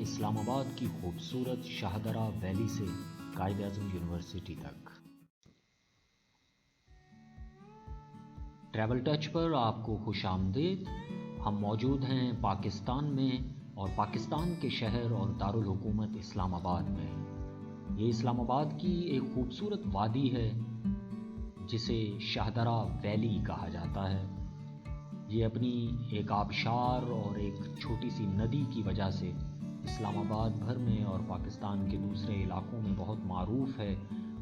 اسلام آباد کی خوبصورت شاہدرہ ویلی سے قائد اعظم یونیورسٹی تک۔ ٹریول ٹچ پر آپ کو خوش آمدید۔ ہم موجود ہیں پاکستان میں اور پاکستان کے شہر اور دارالحکومت اسلام آباد میں۔ یہ اسلام آباد کی ایک خوبصورت وادی ہے جسے شاہدرہ ویلی کہا جاتا ہے۔ یہ اپنی ایک آبشار اور ایک چھوٹی سی ندی کی وجہ سے اسلام آباد بھر میں اور پاکستان کے دوسرے علاقوں میں بہت معروف ہے،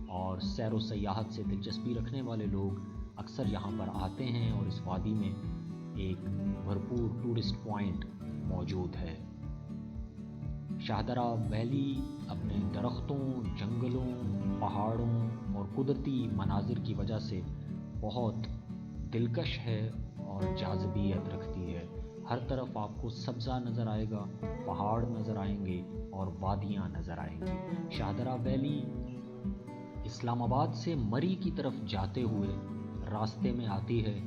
اور سیر و سیاحت سے دلچسپی رکھنے والے لوگ اکثر یہاں پر آتے ہیں، اور اس وادی میں ایک بھرپور ٹورسٹ پوائنٹ موجود ہے۔ شاہدرہ ویلی اپنے درختوں، جنگلوں، پہاڑوں اور قدرتی مناظر کی وجہ سے بہت دلکش ہے اور جاذبیت رکھتی ہے۔ ہر طرف آپ کو سبزہ نظر آئے گا، پہاڑ نظر آئیں گے اور وادیاں نظر آئیں گی۔ شاہدرہ ویلی اسلام آباد سے مری کی طرف جاتے ہوئے راستے میں آتی ہے،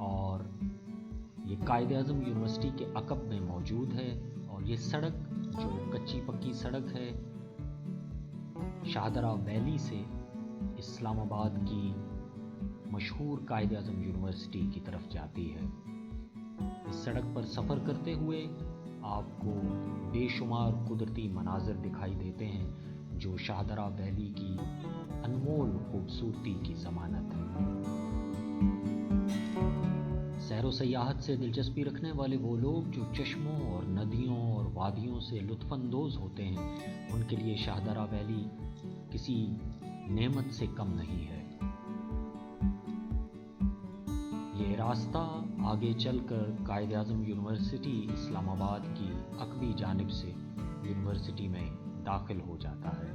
اور یہ قائد اعظم یونیورسٹی کے عقب میں موجود ہے۔ اور یہ سڑک جو کچی پکی سڑک ہے شاہدرہ ویلی سے اسلام آباد کی مشہور قائد اعظم یونیورسٹی کی طرف جاتی ہے۔ اس سڑک پر سفر کرتے ہوئے آپ کو بے شمار قدرتی مناظر دکھائی دیتے ہیں جو شاہدرہ ویلی کی انمول خوبصورتی کی ضمانت ہے۔ سیر و سیاحت سے دلچسپی رکھنے والے وہ لوگ جو چشموں اور ندیوں اور وادیوں سے لطف اندوز ہوتے ہیں، ان کے لیے شاہدرہ ویلی کسی نعمت سے کم نہیں ہے۔ یہ راستہ آگے چل کر قائد اعظم یونیورسٹی اسلام آباد کی عقبی جانب سے یونیورسٹی میں داخل ہو جاتا ہے۔